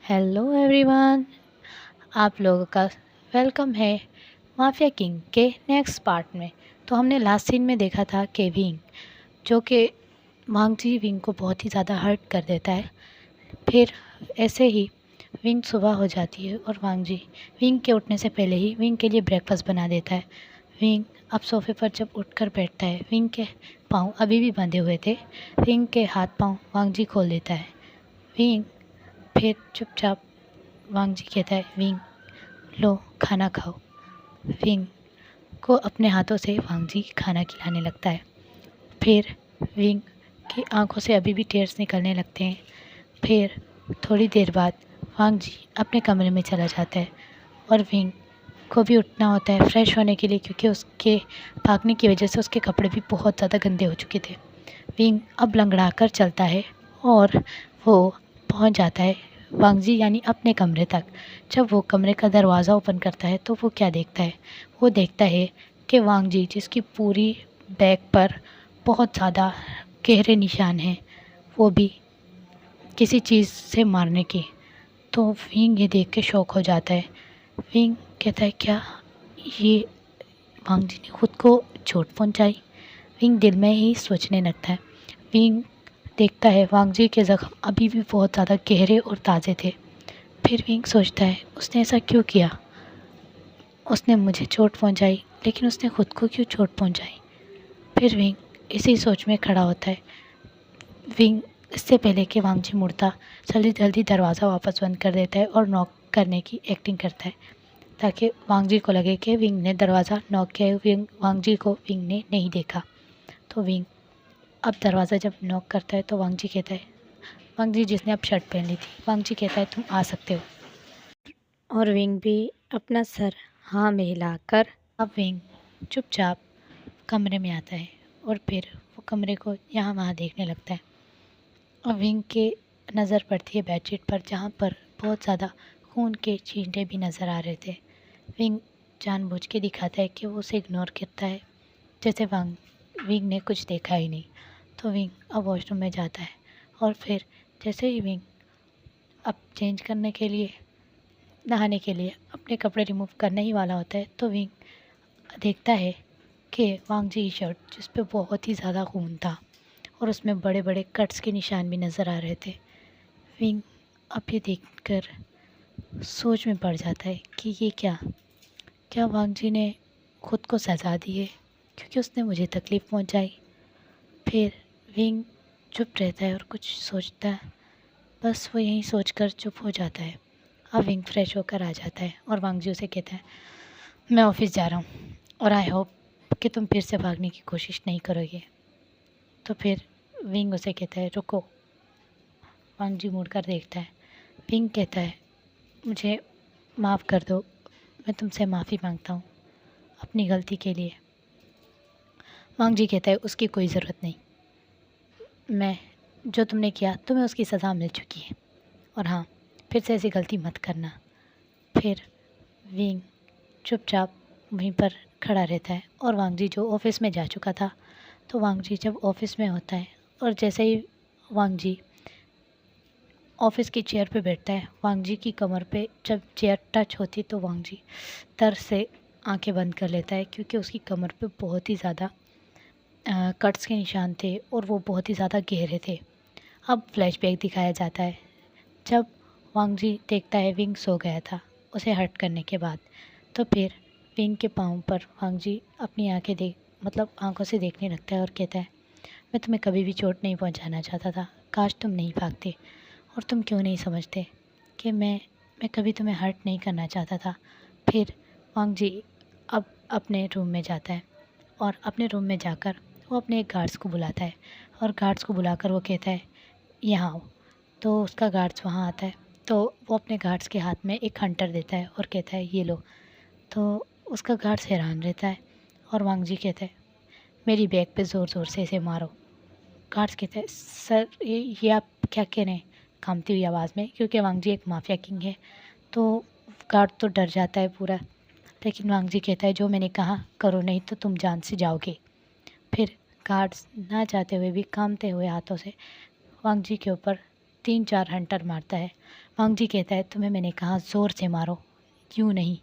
Hello everyone, आप लोगों का वेलकम है माफिया किंग के नेक्स्ट पार्ट में। तो हमने लास्ट सीन में देखा था कि विंग जो कि वांगजी विंग को बहुत ही ज़्यादा हर्ट कर देता है। फिर ऐसे ही विंग सुबह हो जाती है और वांगजी विंग के उठने से पहले ही विंग के लिए ब्रेकफास्ट बना देता है। विंग अब सोफे पर जब उठकर बैठता है, विंग के पाँव अभी भी बंधे हुए थे। विंग के हाथ पाँव वांगजी खोल देता है। विंग फिर चुपचाप वांगजी कहता है, विंग लो खाना खाओ। विंग को अपने हाथों से वांगजी खाना खिलाने लगता है। फिर विंग की आंखों से अभी भी टेयर्स निकलने लगते हैं। फिर थोड़ी देर बाद वांगजी अपने कमरे में चला जाता है और विंग को भी उठना होता है फ्रेश होने के लिए, क्योंकि उसके भागने की वजह से उसके कपड़े भी बहुत ज़्यादा गंदे हो चुके थे। विंग अब लंगड़ा कर चलता है और वो पहुंच जाता है वांगजी यानी अपने कमरे तक। जब वो कमरे का दरवाज़ा ओपन करता है तो वो क्या देखता है? वो देखता है कि वांगजी, जिसकी पूरी बैक पर बहुत ज़्यादा गहरे निशान हैं, वो भी किसी चीज़ से मारने के। तो विंग ये देख के शॉक हो जाता है। विंग कहता है, क्या ये वांगजी ने खुद को चोट पहुंचाई? विंग दिल में ही सोचने लगता है। विंग देखता है वांगजी के ज़ख्म अभी भी बहुत ज़्यादा गहरे और ताज़े थे। फिर विंग सोचता है, उसने ऐसा क्यों किया? उसने मुझे चोट पहुंचाई, लेकिन उसने खुद को क्यों चोट पहुंचाई? फिर विंग इसी सोच में खड़ा होता है। विंग इससे पहले कि वांगजी मुड़ता, जल्दी जल्दी दरवाज़ा वापस बंद कर देता है और नॉक करने की एक्टिंग करता है, ताकि वांगजी को लगे कि विंग ने दरवाज़ा नॉक किया है। वांगजी को विंग ने नहीं देखा। तो विंग अब दरवाज़ा जब नॉक करता है तो वांगजी कहता है, वांगजी जिसने अब शर्ट पहन ली थी, वांगजी कहता है तुम आ सकते हो। और विंग भी अपना सर हाँ में हिलाकर अब विंग चुपचाप कमरे में आता है और फिर वो कमरे को यहाँ वहाँ देखने लगता है। और विंग के नज़र पड़ती है बेडशीट पर, जहाँ पर बहुत ज़्यादा खून के छींटे भी नज़र आ रहे थे। विंग जानबूझ के दिखाता है कि वो उसे इग्नोर करता है, जैसे विंग ने कुछ देखा ही नहीं। तो विंग अब वॉशरूम में जाता है और फिर जैसे ही विंग अब चेंज करने के लिए, नहाने के लिए अपने कपड़े रिमूव करने ही वाला होता है, तो विंग देखता है कि वांगजी की शर्ट, जिस पे बहुत ही ज़्यादा खून था और उसमें बड़े बड़े कट्स के निशान भी नज़र आ रहे थे। विंग अब ये देखकर सोच में पड़ जाता है कि ये क्या क्या वांगजी ने खुद को सज़ा दी है क्योंकि उसने मुझे तकलीफ़ पहुंचाई? फिर विंग चुप रहता है और कुछ सोचता है, बस वो यहीं सोचकर चुप हो जाता है। अब विंग फ्रेश होकर आ जाता है और वांगजी उसे कहता है, मैं ऑफ़िस जा रहा हूँ और आई होप कि तुम फिर से भागने की कोशिश नहीं करोगे। तो फिर विंग उसे कहता है, रुको। वांगजी मुड़कर देखता है। विंग कहता है, मुझे माफ़ कर दो, मैं तुमसे माफ़ी मांगता हूँ अपनी गलती के लिए। वांगजी कहता है, उसकी कोई ज़रूरत नहीं। मैं जो तुमने किया तुम्हें उसकी सज़ा मिल चुकी है, और हाँ, फिर से ऐसी गलती मत करना। फिर विंग चुपचाप वहीं पर खड़ा रहता है और वांगजी जो ऑफ़िस में जा चुका था, तो वांगजी जब ऑफ़िस में होता है और जैसे ही वांगजी ऑफ़िस की चेयर पे बैठता है, वांगजी की कमर पे जब चेयर टच होती तो वांगजी दर्द से आंखें बंद कर लेता है, क्योंकि उसकी कमर पे बहुत ही ज़्यादा कट्स के निशान थे और वो बहुत ही ज़्यादा गहरे थे। अब फ्लैशबैक दिखाया जाता है जब वांगजी देखता है विंग सो गया था उसे हर्ट करने के बाद। तो फिर विंग के पाँव पर वांगजी अपनी आंखें आंखों से देखने लगता है और कहता है, मैं तुम्हें कभी भी चोट नहीं पहुंचाना चाहता था, काश तुम नहीं भागते। और तुम क्यों नहीं समझते कि मैं कभी तुम्हें हर्ट नहीं करना चाहता था। फिर वांगजी अब अपने रूम में जाता है और अपने रूम में जाकर वो अपने एक गार्ड्स को बुलाता है और गार्ड्स को बुलाकर वो कहता है, यहाँ आओ। तो उसका गार्ड्स वहाँ आता है, तो वो अपने गार्ड्स के हाथ में एक हंटर देता है और कहता है, ये लो। तो उसका गार्ड्स हैरान रहता है और वांगजी कहता है, मेरी बैक पे ज़ोर ज़ोर से इसे मारो। गार्ड्स कहते हैं, सर ये आप क्या कह रहे हैं, कांपती हुई आवाज़ में, क्योंकि वांगजी एक माफिया किंग है। तो गार्ड तो डर जाता है पूरा, लेकिन वांगजी कहता है, जो मैंने कहा करो, नहीं तो तुम जान से जाओगे। फिर गार्ड्स ना चाहते हुए भी कांपते हुए हाथों से वांगजी के ऊपर 3-4 हंटर मारता है। वांग जी कहता है तुम्हें मैंने कहा ज़ोर से मारो, यूँ नहीं।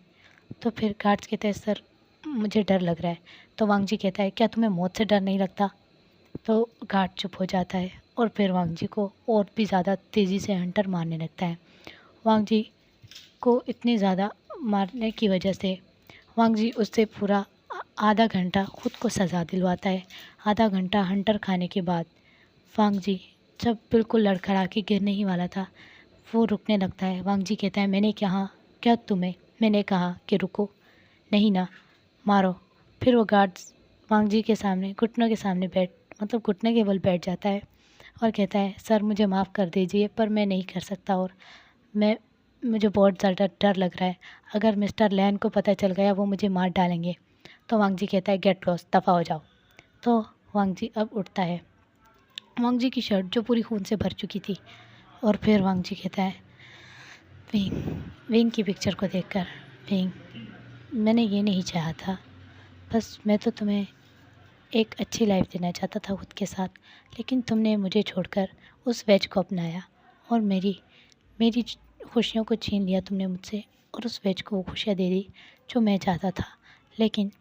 तो फिर गार्ड्स कहते हैं सर मुझे डर लग रहा है। तो वांग जी कहता है क्या तुम्हें मौत से डर नहीं लगता? तो गार्ड चुप हो जाता है और फिर वांग जी को और भी ज़्यादा तेज़ी से हंटर मारने लगता है। वांग जी को इतने ज़्यादा मारने की वजह से वांग जी उससे पूरा आधा घंटा खुद को सज़ा दिलवाता है। आधा घंटा हंटर खाने के बाद वांग जी जब बिल्कुल लड़खड़ा के गिरने ही वाला था, वो रुकने लगता है। वांग जी कहता है मैंने कहा क्या तुम्हें मैंने कहा कि रुको, नहीं ना, मारो। फिर वो गार्ड्स वांग जी के सामने घुटनों के सामने घुटने के बल बैठ जाता है और कहता है सर मुझे माफ़ कर दीजिए पर मैं नहीं कर सकता और मुझे बहुत ज़्यादा डर लग रहा है। अगर मिस्टर लैन को पता चल गया वो मुझे मार डालेंगे। तो वांग जी कहता है गेट लॉस्ट, दफ़ा हो जाओ। तो वांग जी अब उठता है। वांग जी की शर्ट जो पूरी खून से भर चुकी थी। और फिर वांग जी कहता है विंग की पिक्चर को देखकर विंग मैंने ये नहीं चाहा था, बस मैं तो तुम्हें एक अच्छी लाइफ देना चाहता था खुद के साथ, लेकिन तुमने मुझे छोड़कर उस वेज को अपनाया और मेरी मेरी खुशियों को छीन लिया तुमने मुझसे और उस वेज को वो खुशियाँ दे दी जो मैं चाहता था। लेकिन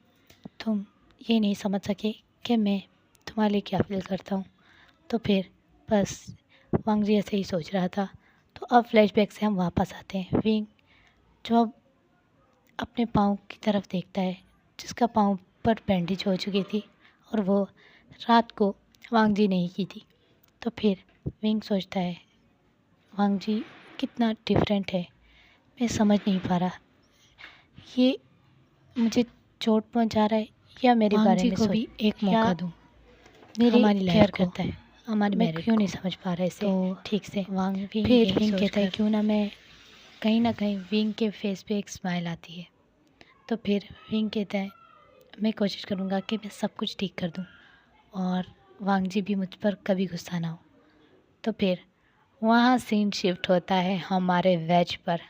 तुम ये नहीं समझ सके कि मैं तुम्हारे लिए क्या फील करता हूँ। तो फिर बस वांग जी ऐसे ही सोच रहा था। तो अब फ्लैशबैक से हम वापस आते हैं। विंग जो अब अपने पाँव की तरफ देखता है, जिसका पाँव पर बैंडेज हो चुकी थी और वो रात को वांग जी नहीं की थी। तो फिर विंग सोचता है वांग जी कितना डिफरेंट है, मैं समझ नहीं पा रहा ये मुझे चोट पहुंचा रहा है या मेरे बारे में भी एक मौका दूं, हमारी लाइफ करता है, हमारी मैं क्यों नहीं समझ पा रहा इसे तो ठीक से। फिर विंग कहता है क्यों ना मैं कहीं ना कहीं विंग के फेस पे एक स्माइल आती है। तो फिर विंग कहता है मैं कोशिश करूँगा कि मैं सब कुछ ठीक कर दूँ और वांग जी भी मुझ पर कभी गुस्सा ना हो। तो फिर वहाँ सीन शिफ्ट होता है हमारे वेज पर।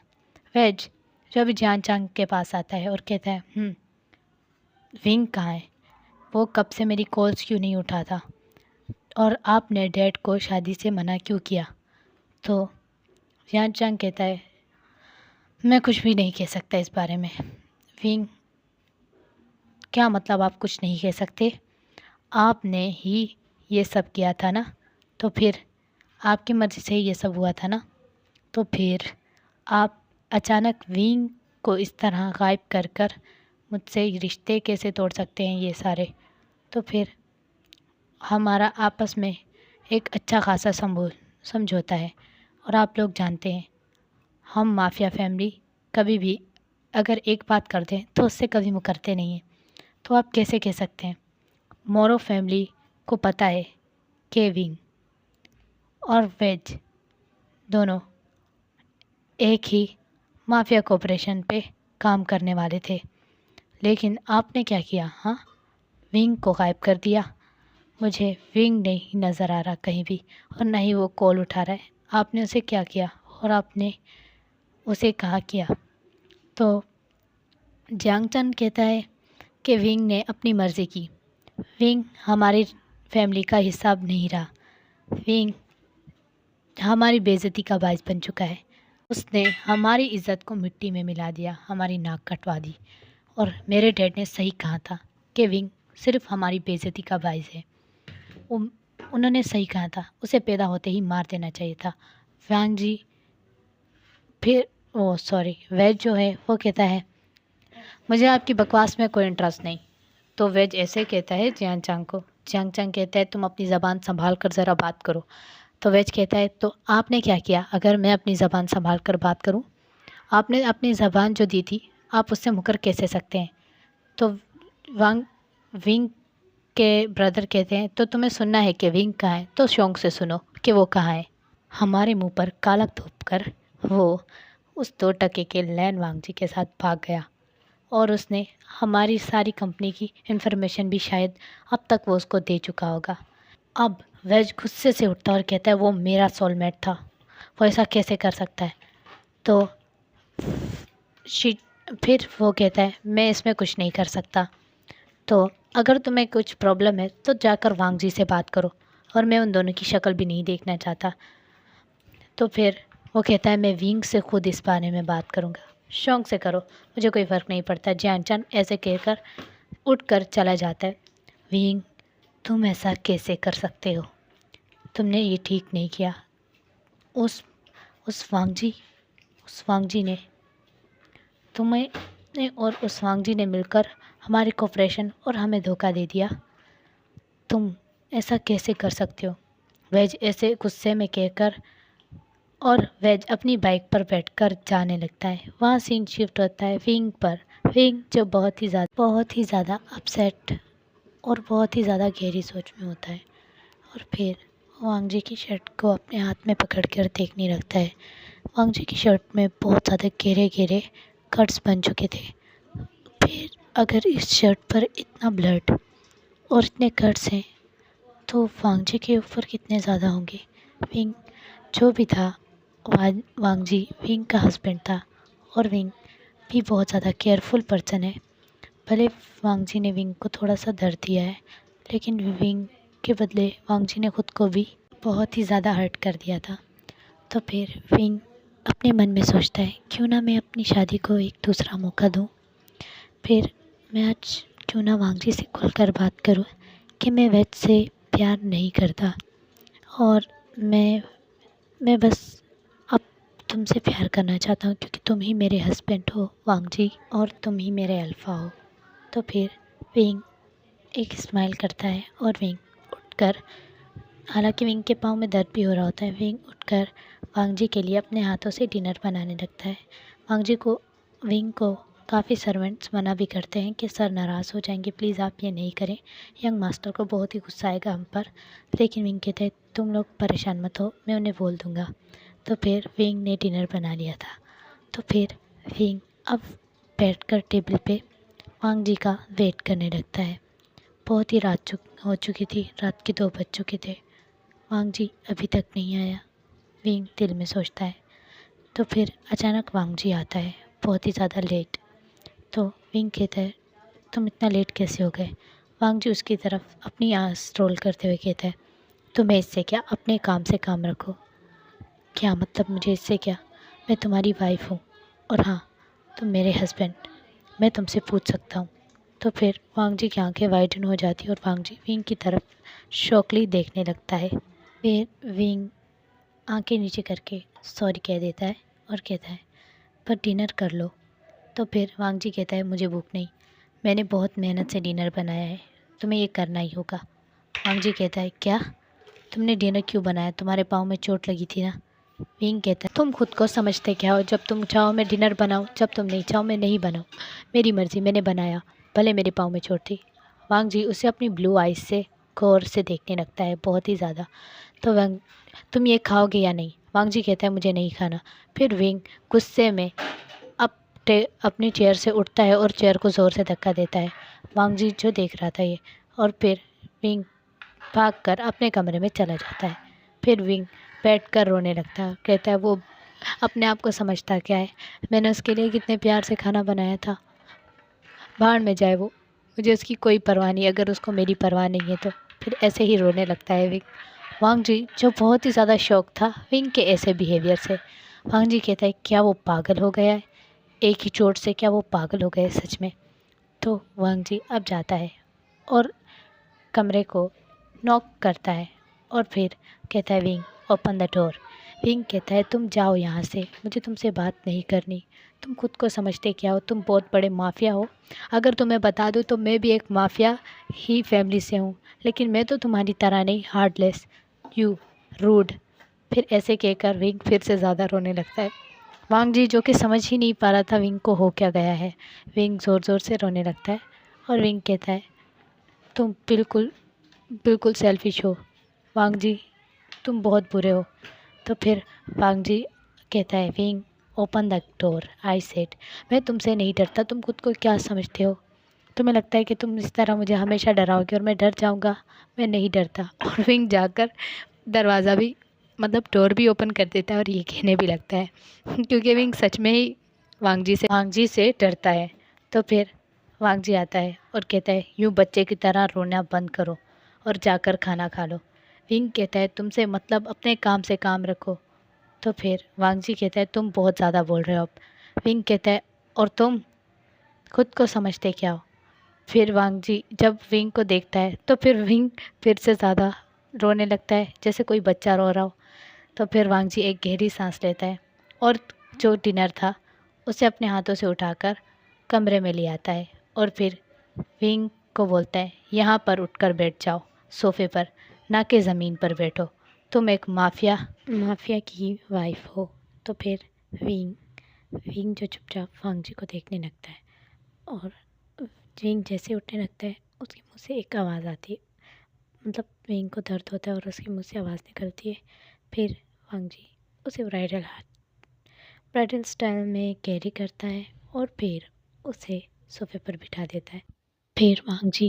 वेज जो अभी जान चांग के पास आता है और कहता है विंग कहाँ है, वो कब से मेरी कॉल्स क्यों नहीं उठाता और आपने डैड को शादी से मना क्यों किया? तो जान चांग कहता है मैं कुछ भी नहीं कह सकता इस बारे में। विंग क्या मतलब आप कुछ नहीं कह सकते? आपने ही ये सब किया था ना, तो फिर आपकी मर्ज़ी से ही ये सब हुआ था ना, तो फिर आप अचानक विंग को इस तरह गायब कर कर मुझसे रिश्ते कैसे तोड़ सकते हैं ये सारे? तो फिर हमारा आपस में एक अच्छा खासा समझौता है और आप लोग जानते हैं हम माफिया फैमिली कभी भी अगर एक बात कर दें तो उससे कभी मुकरते नहीं हैं। तो आप कैसे कह सकते हैं? मोरो फैमिली को पता है कि विंग और वेज दोनों एक ही माफिया कॉरपोरेशन पे काम करने वाले थे, लेकिन आपने क्या किया? हाँ, विंग को गायब कर दिया। मुझे विंग नहीं नज़र आ रहा कहीं भी और ना ही वो कॉल उठा रहा है। आपने उसे क्या किया और आपने उसे कहाँ किया? तो जियांग चन कहता है कि विंग ने अपनी मर्ज़ी की। विंग हमारी फैमिली का हिस्सा अब नहीं रहा। विंग हमारी बेइज्जती का बायस बन चुका है। उसने हमारी इज़्ज़त को मिट्टी में मिला दिया, हमारी नाक कटवा दी। और मेरे डैड ने सही कहा था कि विंग सिर्फ हमारी बेइज्जती का बायस है। उन्होंने सही कहा था, उसे पैदा होते ही मार देना चाहिए था। वांग जी फिर वेज जो है वो कहता है मुझे आपकी बकवास में कोई इंटरेस्ट नहीं। तो वेज ऐसे कहता है जियांग चांग को। जियांग चांग कहता है तुम अपनी ज़बान संभाल कर ज़रा बात करो। तो वेज कहता है तो आपने क्या किया अगर मैं अपनी ज़बान संभाल कर बात करूं? आपने अपनी ज़बान जो दी थी आप उससे मुकर कैसे सकते हैं? तो विंग के ब्रदर कहते हैं तो तुम्हें सुनना है कि विंग कहाँ है तो शौक से सुनो कि वो कहाँ है। हमारे मुंह पर काला थोप कर वो उस 2 टके के लैन वांग जी के साथ भाग गया और उसने हमारी सारी कंपनी की इन्फॉर्मेशन भी शायद अब तक वो उसको दे चुका होगा। अब वेज गुस्से से उठता और कहता है वो मेरा सोलमेट था, वो ऐसा कैसे कर सकता है? तो फिर वो कहता है मैं इसमें कुछ नहीं कर सकता, तो अगर तुम्हें कुछ प्रॉब्लम है तो जाकर वांग जी से बात करो और मैं उन दोनों की शक्ल भी नहीं देखना चाहता। तो फिर वो कहता है मैं विंग से खुद इस बारे में बात करूँगा, शौक से करो, मुझे कोई फ़र्क नहीं पड़ता। जियान चैन ऐसे कहकर उठकर चला जाता है। विंग, तुम ऐसा कैसे कर सकते हो? तुमने ये ठीक नहीं किया। उस उस वांगजी ने तुम्हें और उस वांगजी ने मिलकर हमारे कॉपरेशन और हमें धोखा दे दिया। तुम ऐसा कैसे कर सकते हो? वेज ऐसे गुस्से में कहकर और वेज अपनी बाइक पर बैठकर जाने लगता है। वहाँ सीन शिफ्ट होता है विंग पर। विंग जो बहुत ही ज़्यादा अपसेट और बहुत ही ज़्यादा गहरी सोच में होता है, और फिर वांगजी की शर्ट को अपने हाथ में पकड़ कर देखने लगता है। वांगजी की शर्ट में बहुत ज़्यादा गहरे गहरे कट्स बन चुके थे। फिर अगर इस शर्ट पर इतना ब्लड और इतने कट्स हैं तो वांगजी के ऊपर कितने ज़्यादा होंगे। विंग जो भी था, वांगजी विंग का हस्बैंड था, और विंग भी बहुत ज़्यादा केयरफुल पर्सन है। भले वांगजी ने विंग को थोड़ा सा दर्द दिया है, लेकिन विंग के बदले वांगजी ने खुद को भी बहुत ही ज़्यादा हर्ट कर दिया था। तो फिर विंग अपने मन में सोचता है क्यों ना मैं अपनी शादी को एक दूसरा मौका दूं। फिर मैं आज क्यों ना वांगजी से खुलकर बात करूं कि मैं वेज से प्यार नहीं करता, और मैं बस अब तुमसे प्यार करना चाहता हूँ क्योंकि तुम ही मेरे हस्बैंड हो वांगजी, और तुम ही मेरे अल्फ़ा हो। तो फिर विंग एक स्माइल करता है और विंग उठकर, हालांकि विंग के पाँव में दर्द भी हो रहा होता है, विंग उठकर वांगजी के लिए अपने हाथों से डिनर बनाने लगता है। विंग को काफ़ी सर्वेंट्स मना भी करते हैं कि सर नाराज़ हो जाएंगे, प्लीज़ आप ये नहीं करें, यंग मास्टर को बहुत ही गुस्सा आएगा हम पर। लेकिन विंग कहते हैं तुम लोग परेशान मत हो, मैं उन्हें बोल दूँगा। तो फिर विंग ने डिनर बना लिया था। तो फिर विंग अब बैठकर टेबल पे वांगजी का वेट करने लगता है। बहुत ही रात हो चुकी थी, रात के 2 बज चुके थे। वांगजी अभी तक नहीं आया, विंग दिल में सोचता है। तो फिर अचानक वांगजी आता है, बहुत ही ज़्यादा लेट। तो विंग कहता है तुम इतना लेट कैसे हो गए? वांगजी उसकी तरफ अपनी आँख रोल करते हुए कहता है तुम्हें इससे क्या, अपने काम से काम रखो। क्या मतलब मुझे इससे क्या? मैं तुम्हारी वाइफ हूँ, और हाँ तुम मेरे हस्बैंड, मैं तुमसे पूछ सकता हूँ। तो फिर वांगजी की आंखें वाइडन हो जाती है और वांगजी विंग की तरफ शॉकली देखने लगता है। फिर विंग आंखें नीचे करके सॉरी कह देता है और कहता है पर डिनर कर लो। तो फिर वांगजी कहता है मुझे भूख नहीं, मैंने बहुत मेहनत से डिनर बनाया है, तुम्हें ये करना ही होगा। वांगजी कहता है क्या? तुमने डिनर क्यों बनाया? तुम्हारे पाँव में चोट लगी थी ना? विंग कहता है तुम खुद को समझते क्या हो? जब तुम चाहो मैं डिनर बनाऊँ, जब तुम नहीं चाहो मैं नहीं बनाऊँ, मेरी मर्ज़ी, मैंने बनाया, भले मेरे पाँव में चोट थी। वांगजी उसे अपनी ब्लू आइज से गौर से देखने लगता है, बहुत ही ज़्यादा। तो वांग तुम ये खाओगे या नहीं? वांगजी कहता है मुझे नहीं खाना। फिर विंग गुस्से में अपनी चेयर से उठता है और चेयर को ज़ोर से धक्का देता है। वांगजी जो देख रहा था ये, और फिर विंग भागकर अपने कमरे में चला जाता है। फिर विंग बैठकर रोने लगता है, कहता है वो अपने आप को समझता क्या है, मैंने उसके लिए कितने प्यार से खाना बनाया था, भाड़ में जाए वो, मुझे उसकी कोई परवाह नहीं, अगर उसको मेरी परवाह नहीं है तो। फिर ऐसे ही रोने लगता है विंग। वांगजी जो बहुत ही ज़्यादा शौक था विंग के ऐसे बिहेवियर से। वांगजी कहता है क्या वो पागल हो गया है, एक ही चोट से क्या वो पागल हो गए सच में? तो वांगजी अब जाता है और कमरे को नॉक करता है और फिर कहता है wing open the door. Wing कहता है तुम जाओ यहाँ से, मुझे तुमसे बात नहीं करनी, तुम खुद को समझते क्या हो, तुम बहुत बड़े माफिया हो। अगर तुम्हें बता दूँ तो मैं भी एक माफिया ही फैमिली से हूँ, लेकिन मैं तो तुम्हारी तरह नहीं, हार्डलेस, यू रूड। फिर ऐसे कहकर विंग फिर से ज़्यादा रोने लगता है। वांगजी जो कि समझ ही नहीं पा रहा था विंग को हो क्या गया है, विंग ज़ोर ज़ोर से रोने लगता है और विंग कहता है तुम बिल्कुल बिल्कुल सेल्फिश हो वांगजी, तुम बहुत बुरे हो। तो फिर वांगजी कहता है wing open the door, I said मैं तुमसे नहीं डरता, तुम खुद को क्या समझते हो? तुम्हें लगता है कि तुम इस तरह मुझे हमेशा डराओगे और मैं डर जाऊंगा? मैं नहीं डरता। और विंग जाकर दरवाज़ा भी, मतलब डोर भी ओपन कर देता है और ये कहने भी लगता है क्योंकि विंग सच में ही वांगजी से डरता है। तो फिर वांगजी आता है और कहता है यूँ बच्चे की तरह रोना बंद करो और जाकर खाना खा लो। विंग कहता है तुमसे मतलब अपने काम से काम रखो, तो फिर वांग जी कहता है तुम बहुत ज़्यादा बोल रहे हो अब। विंग कहता है और तुम खुद को समझते क्या हो। फिर वांग जी जब विंग को देखता है तो फिर विंग फिर से ज़्यादा रोने लगता है जैसे कोई बच्चा रो रहा हो। तो फिर वांग जी एक गहरी सांस लेता है और जो डिनर था उसे अपने हाथों से उठाकर कमरे में ले आता है और फिर विंग को बोलता है यहाँ पर उठकर बैठ जाओ सोफ़े पर, ना कि ज़मीन पर बैठो, तुम एक माफिया की वाइफ हो। तो फिर विंग विंग जो चुपचाप वांग जी को देखने लगता है और विंग जैसे उठने लगता है उसके मुंह से एक आवाज़ आती है, मतलब विंग को दर्द होता है और उसके मुंह से आवाज़ निकलती है। फिर वांग जी उसे ब्राइडल स्टाइल में कैरी करता है और फिर उसे सोफे पर बिठा देता है। फिर वांग जी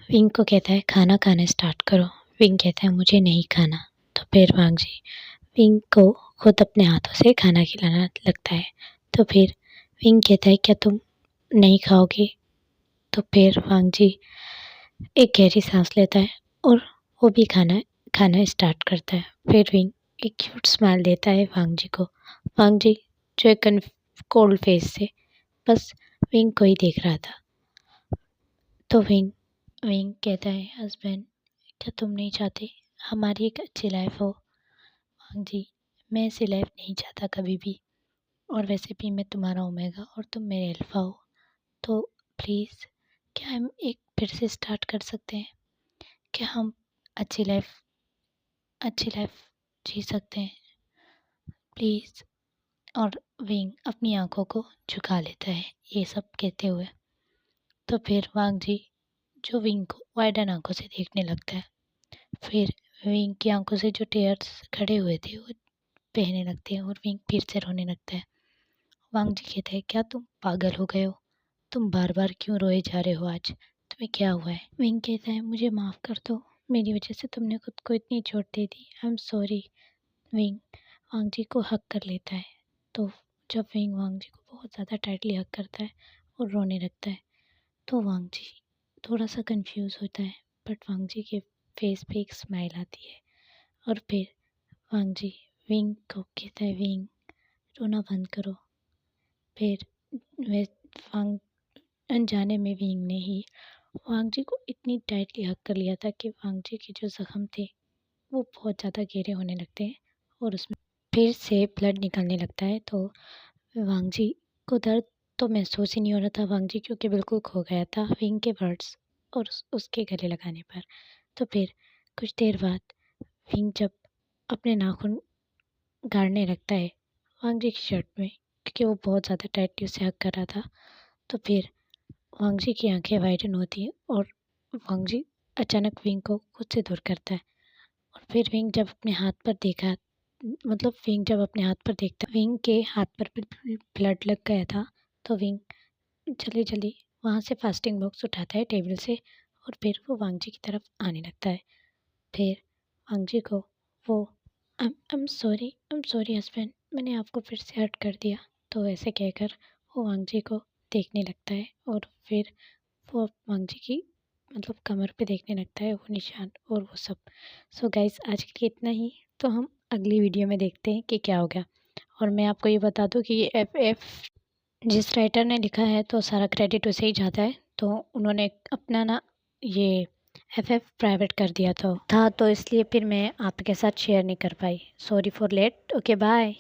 विंग को कहता है खाना खाना स्टार्ट करो। विंग कहता है मुझे नहीं खाना। तो फिर वांग जी विंग को खुद अपने हाथों से खाना खिलाना लगता है। तो फिर विंग कहता है क्या तुम नहीं खाओगे। तो फिर वांग जी एक गहरी सांस लेता है और वो भी खाना खाना स्टार्ट करता है। फिर विंग एक क्यूट स्माइल देता है वांग जी को। वांग जी जो एक कोल्ड फेस से बस विंग को ही देख रहा था। तो विंग विंग कहता है हस्बैंड क्या तुम नहीं चाहते हमारी एक अच्छी लाइफ हो। वांग जी मैं ऐसी लाइफ नहीं चाहता कभी भी, और वैसे भी मैं तुम्हारा ओमेगा और तुम मेरे अल्फा हो। तो प्लीज़ क्या हम एक फिर से स्टार्ट कर सकते हैं, क्या हम अच्छी लाइफ जी सकते हैं प्लीज़। और विंग अपनी आंखों को झुका लेता है ये सब कहते हुए। तो फिर वांग जी जो विंग को वाइडन आंखों से देखने लगता है। फिर विंग की आंखों से जो टेयर्स खड़े हुए थे वो बहने लगते हैं और विंग फिर से रोने लगता है। वांग जी कहते हैं क्या तुम पागल हो गए हो, तुम बार बार क्यों रोए जा रहे हो, आज तुम्हें क्या हुआ है। विंग कहता है मुझे माफ़ कर दो, मेरी वजह से तुमने खुद को इतनी चोट दे दी, आई एम सॉरी। विंग वांग जी को हक कर लेता है। तो जब विंग वांग जी को बहुत ज़्यादा टाइटली हक करता है और रोने लगता है तो वांग जी थोड़ा सा कंफ्यूज होता है, बट वांग जी के फेस पे एक स्माइल आती है। और फिर वांग जी विंग को कहता है विंग रोना बंद करो। फिर वे वांग अनजाने में विंग ने ही वांग जी को इतनी टाइटली हक कर लिया था कि वांग जी के जो ज़ख्म थे वो बहुत ज़्यादा गहरे होने लगते हैं और उसमें फिर से ब्लड निकलने लगता है। तो वांग जी को दर्द तो महसूस ही नहीं हो रहा था। वांग जी क्योंकि बिल्कुल खो गया था विंग के वर्ड्स और उसके गले लगाने पर। तो फिर कुछ देर बाद विंग जब अपने नाखून गाड़ने लगता है वांग जी की शर्ट में, क्योंकि वो बहुत ज़्यादा टाइटली उसे हक कर रहा था। तो फिर वांग जी की आंखें वाइडन होती हैं और वांग जी अचानक विंग को खुद से दूर करता है। और फिर विंग जब अपने हाथ पर देखा, मतलब विंग जब अपने हाथ पर देखता, विंग के हाथ पर ब्लड लग गया था। तो विंग जल्दी जल्दी वहाँ से फास्टिंग बॉक्स उठाता है टेबल से और फिर वो वांग जी की तरफ आने लगता है। फिर वांग जी को वो आई एम सॉरी हस्बैंड, मैंने आपको फिर से हर्ट कर दिया। तो ऐसे कहकर वो वांग जी को देखने लगता है और फिर वो वांग जी की मतलब कमर पे देखने लगता है वो निशान और वो सब। सो गाइस आज के लिए इतना ही, तो हम अगली वीडियो में देखते हैं कि क्या हो गया। और मैं आपको ये बता दूं कि ये एफ जिस राइटर ने लिखा है तो सारा क्रेडिट उसे ही जाता है। तो उन्होंने अपना ना ये एफ प्राइवेट कर दिया था तो इसलिए फिर मैं आपके साथ शेयर नहीं कर पाई। Sorry for late. Okay bye.